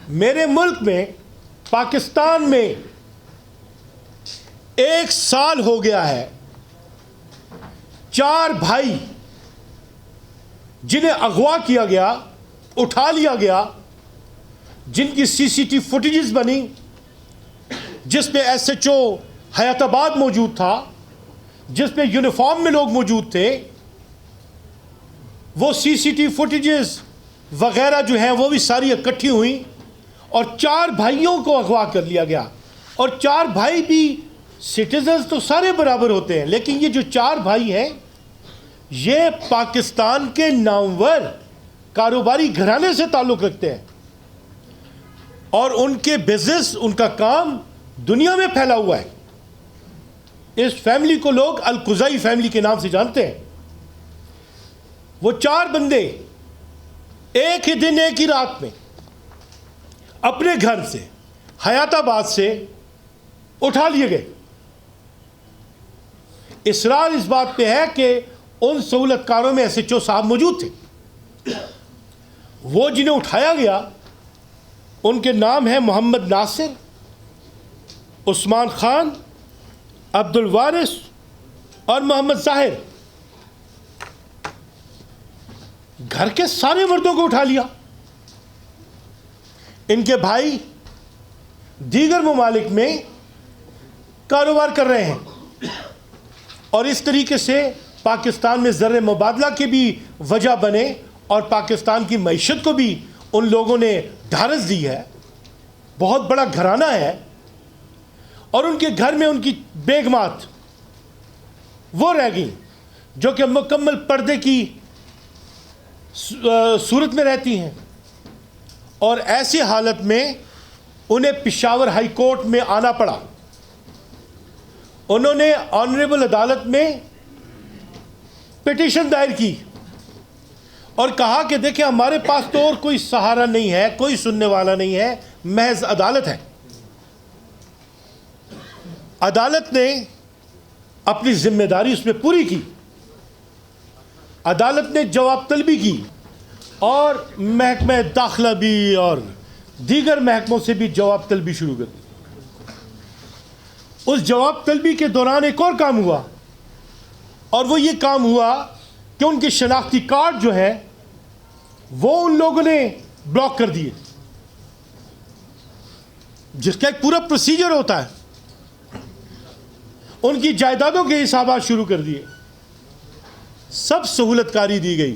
میرے ملک میں پاکستان میں 1 سال ہو گیا ہے 4 بھائی جنہیں اغوا کیا گیا، اٹھا لیا گیا، جن کی CCTV فوٹیجز بنی، جس میں SHO حیات آباد موجود تھا، جس میں یونیفارم میں لوگ موجود تھے، وہ CCTV فوٹیجز وغیرہ جو ہیں وہ بھی ساری اکٹھی ہوئیں اور 4 بھائیوں کو اغوا کر لیا گیا۔ اور 4 بھائی بھی سٹیزنز تو سارے برابر ہوتے ہیں، لیکن یہ جو 4 بھائی ہیں یہ پاکستان کے نامور کاروباری گھرانے سے تعلق رکھتے ہیں اور ان کے بزنس، ان کا کام دنیا میں پھیلا ہوا ہے۔ اس فیملی کو لوگ القذائی فیملی کے نام سے جانتے ہیں۔ وہ 4 بندے ایک ہی دن ایک ہی رات میں اپنے گھر سے حیات آباد سے اٹھا لیے گئے۔ اصرار اس بات پہ ہے کہ ان سہولت کاروں میں SHO صاحب موجود تھے۔ وہ جنہیں اٹھایا گیا ان کے نام ہیں محمد ناصر، عثمان خان، عبد الوارث اور محمد ظاہر۔ گھر کے سارے مردوں کو اٹھا لیا۔ ان کے بھائی دیگر ممالک میں کاروبار کر رہے ہیں اور اس طریقے سے پاکستان میں زر مبادلہ کی بھی وجہ بنے اور پاکستان کی معیشت کو بھی ان لوگوں نے ڈھارس دی ہے۔ بہت بڑا گھرانہ ہے اور ان کے گھر میں ان کی بیگمات وہ رہ گئیں جو کہ مکمل پردے کی صورت میں رہتی ہیں، اور ایسی حالت میں انہیں پشاور ہائی کورٹ میں آنا پڑا۔ انہوں نے آنریبل عدالت میں پٹیشن دائر کی اور کہا کہ دیکھیں ہمارے پاس تو اور کوئی سہارا نہیں ہے، کوئی سننے والا نہیں ہے، محض عدالت ہے۔ عدالت نے اپنی ذمہ داری اس میں پوری کی۔ عدالت نے جواب طلبی کی اور محکمہ داخلہ بھی اور دیگر محکموں سے بھی جواب طلبی شروع کر دی۔ اس جواب طلبی کے دوران ایک اور کام ہوا، اور وہ یہ کام ہوا کہ ان کے شناختی کارڈ جو ہے وہ ان لوگوں نے بلاک کر دیے، جس کا ایک پورا پروسیجر ہوتا ہے۔ ان کی جائیدادوں کے حسابات شروع کر دیے، سب سہولت کاری دی گئی،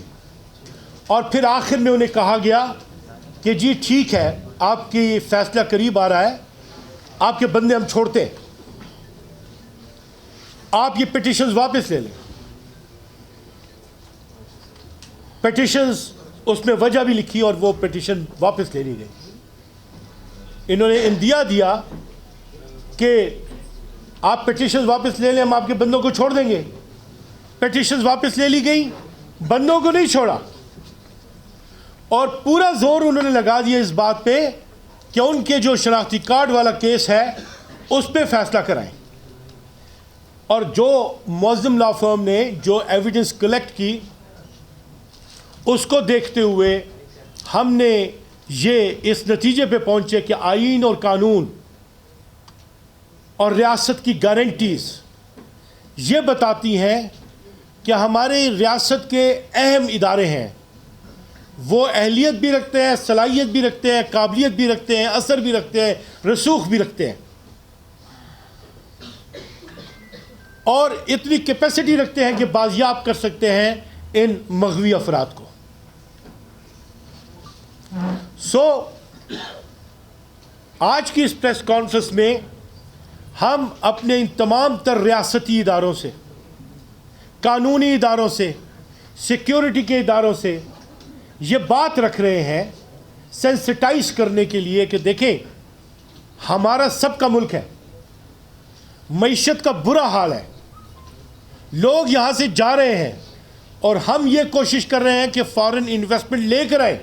اور پھر آخر میں انہیں کہا گیا کہ جی ٹھیک ہے، آپ کی فیصلہ قریب آ رہا ہے، آپ کے بندے ہم چھوڑتے ہیں، آپ یہ پٹیشنز واپس لے لیں۔ پٹیشنز اس میں وجہ بھی لکھی اور وہ پٹیشن واپس لے لی گئی۔ انہوں نے اندیا دیا کہ آپ پٹیشنز واپس لے لیں، ہم آپ کے بندوں کو چھوڑ دیں گے۔ پٹیشنز واپس لے لی گئی، بندوں کو نہیں چھوڑا، اور پورا زور انہوں نے لگا دیا اس بات پہ کہ ان کے جو شناختی کارڈ والا کیس ہے اس پہ فیصلہ کرائیں۔ اور جو معظم لا فرم نے جو ایویڈنس کلیکٹ کی اس کو دیکھتے ہوئے ہم نے یہ اس نتیجے پہ پہنچے کہ آئین اور قانون اور ریاست کی گارنٹیز یہ بتاتی ہیں کہ ہمارے ریاست کے اہم ادارے ہیں، وہ اہلیت بھی رکھتے ہیں، صلاحیت بھی رکھتے ہیں، قابلیت بھی رکھتے ہیں، اثر بھی رکھتے ہیں، رسوخ بھی رکھتے ہیں، اور اتنی کیپیسٹی رکھتے ہیں کہ بازیاب کر سکتے ہیں ان مغوی افراد کو۔ آج کی اس پریس کانفرنس میں ہم اپنے ان تمام تر ریاستی اداروں سے، قانونی اداروں سے، سیکیورٹی کے اداروں سے یہ بات رکھ رہے ہیں سینسٹائز کرنے کے لیے کہ دیکھیں ہمارا سب کا ملک ہے، معیشت کا برا حال ہے، لوگ یہاں سے جا رہے ہیں اور ہم یہ کوشش کر رہے ہیں کہ فارن انویسٹمنٹ لے کر آئے،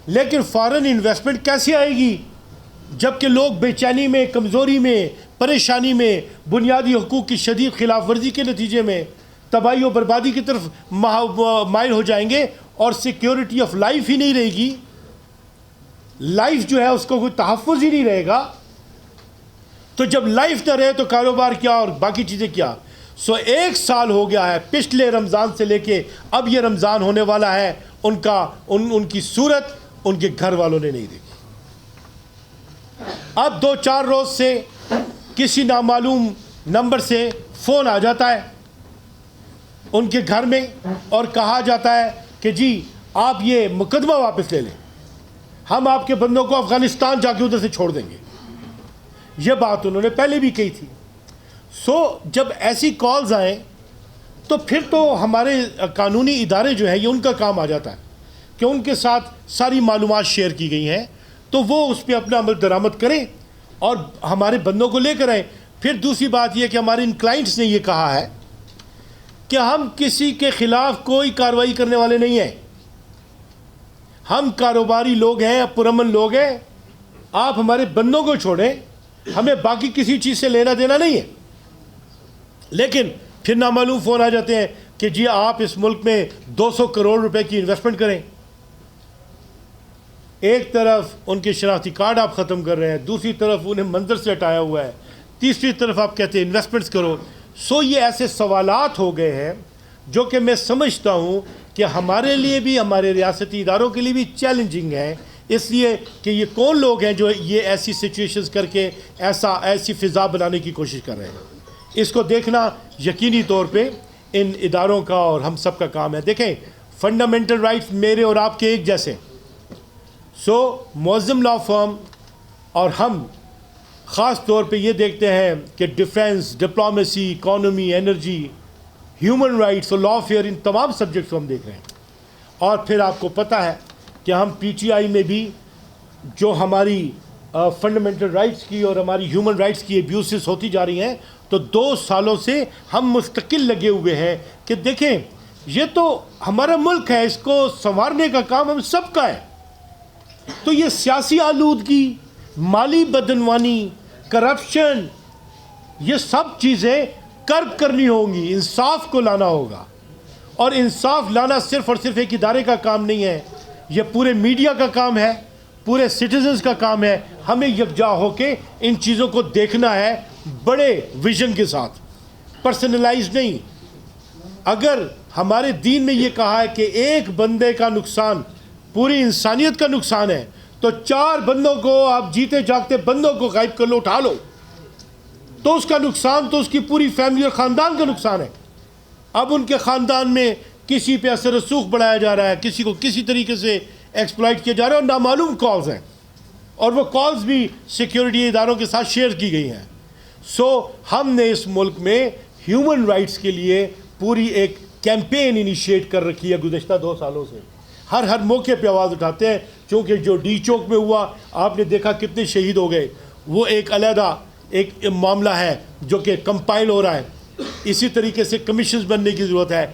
لیکن فارن انویسٹمنٹ کیسے آئے گی جبکہ لوگ بے چینی میں، کمزوری میں، پریشانی میں، بنیادی حقوق کی شدید خلاف ورزی کے نتیجے میں تباہی و بربادی کی طرف مائل ہو جائیں گے اور سیکیورٹی آف لائف ہی نہیں رہے گی۔ لائف جو ہے اس کو کوئی تحفظ ہی نہیں رہے گا، تو جب لائف نہ رہے تو کاروبار کیا اور باقی چیزیں کیا. سو 1 سال ہو گیا ہے پچھلے رمضان سے لے کے اب یہ رمضان ہونے والا ہے، ان کی صورت ان کے گھر والوں نے نہیں دیکھی. اب 2-4 روز سے کسی نامعلوم نمبر سے فون آ جاتا ہے ان کے گھر میں اور کہا جاتا ہے کہ جی آپ یہ مقدمہ واپس لے لیں، ہم آپ کے بندوں کو افغانستان جا کے ادھر سے چھوڑ دیں گے. یہ بات انہوں نے پہلے بھی کہی تھی. سو جب ایسی کالز آئیں تو پھر تو ہمارے قانونی ادارے جو ہیں یہ ان کا کام آ جاتا ہے کہ ان کے ساتھ ساری معلومات شیئر کی گئی ہیں تو وہ اس پہ اپنا عمل درآمد کریں اور ہمارے بندوں کو لے کر آئیں. پھر دوسری بات یہ کہ ہمارے ان کلائنٹس نے یہ کہا ہے کہ ہم کسی کے خلاف کوئی کارروائی کرنے والے نہیں ہیں، ہم کاروباری لوگ ہیں، پرامن لوگ ہیں، آپ ہمارے بندوں کو چھوڑیں، ہمیں باقی کسی چیز سے لینا دینا نہیں ہے. لیکن پھر نامعلوم فون آ جاتے ہیں کہ جی آپ اس ملک میں 200 کروڑ روپے کی انویسٹمنٹ کریں. ایک طرف ان کے شناختی کارڈ آپ ختم کر رہے ہیں، دوسری طرف انہیں منظر سے ہٹایا ہوا ہے، تیسری طرف آپ کہتے ہیں انویسٹمنٹس کرو. سو یہ ایسے سوالات ہو گئے ہیں جو کہ میں سمجھتا ہوں کہ ہمارے لیے بھی، ہمارے ریاستی اداروں کے لیے بھی چیلنجنگ ہے، اس لیے کہ یہ کون لوگ ہیں جو یہ ایسی سچویشنز کر کے ایسی فضا بنانے کی کوشش کر رہے ہیں. اس کو دیکھنا یقینی طور پہ ان اداروں کا اور ہم سب کا کام ہے. دیکھیں فنڈامنٹل رائٹس میرے اور آپ کے ایک جیسے. سو معظم لا فرم اور ہم خاص طور پہ یہ دیکھتے ہیں کہ defence, diplomacy, economy, energy, human rights اور لا فیئر، ان تمام سبجیکٹس کو ہم دیکھ رہے ہیں. اور پھر آپ کو پتہ ہے کہ ہم پی ٹی آئی میں بھی جو ہماری فنڈامنٹل رائٹس کی اور ہماری ہیومن رائٹس کی ایبیوسز ہوتی جا رہی ہیں، تو 2 سالوں سے ہم مستقل لگے ہوئے ہیں کہ دیکھیں یہ تو ہمارا ملک ہے، اس کو سنوارنے کا کام ہم سب کا ہے. تو یہ سیاسی آلودگی، مالی بدعنوانی، کرپشن، یہ سب چیزیں کرب کرنی ہوں گی، انصاف کو لانا ہوگا. اور انصاف لانا صرف اور صرف ایک ادارے کا کام نہیں ہے، یہ پورے میڈیا کا کام ہے، پورے سٹیزنز کا کام ہے. ہمیں یکجا ہو کے ان چیزوں کو دیکھنا ہے بڑے ویژن کے ساتھ، پرسنلائز نہیں. اگر ہمارے دین میں یہ کہا ہے کہ ایک بندے کا نقصان پوری انسانیت کا نقصان ہے، تو 4 بندوں کو آپ جیتے جاگتے بندوں کو غائب کر لو، اٹھا لو، تو اس کا نقصان تو اس کی پوری فیملی اور خاندان کا نقصان ہے. اب ان کے خاندان میں کسی پہ اثر رسوخ بڑھایا جا رہا ہے، کسی کو کسی طریقے سے ایکسپلائٹ کیا جا رہا ہے، اور نامعلوم کالز ہیں، اور وہ کالز بھی سیکیورٹی اداروں کے ساتھ شیئر کی گئی ہیں. سو ہم نے اس ملک میں ہیومن رائٹس کے لیے پوری ایک کیمپین انیشیٹ کر رکھی ہے گزشتہ 2 سالوں سے. ہر موقع پہ آواز اٹھاتے ہیں، چونکہ جو ڈی چوک میں ہوا آپ نے دیکھا کتنے شہید ہو گئے، وہ ایک علیحدہ ایک معاملہ ہے جو کہ کمپائل ہو رہا ہے. اسی طریقے سے کمیشنز بننے کی ضرورت ہے،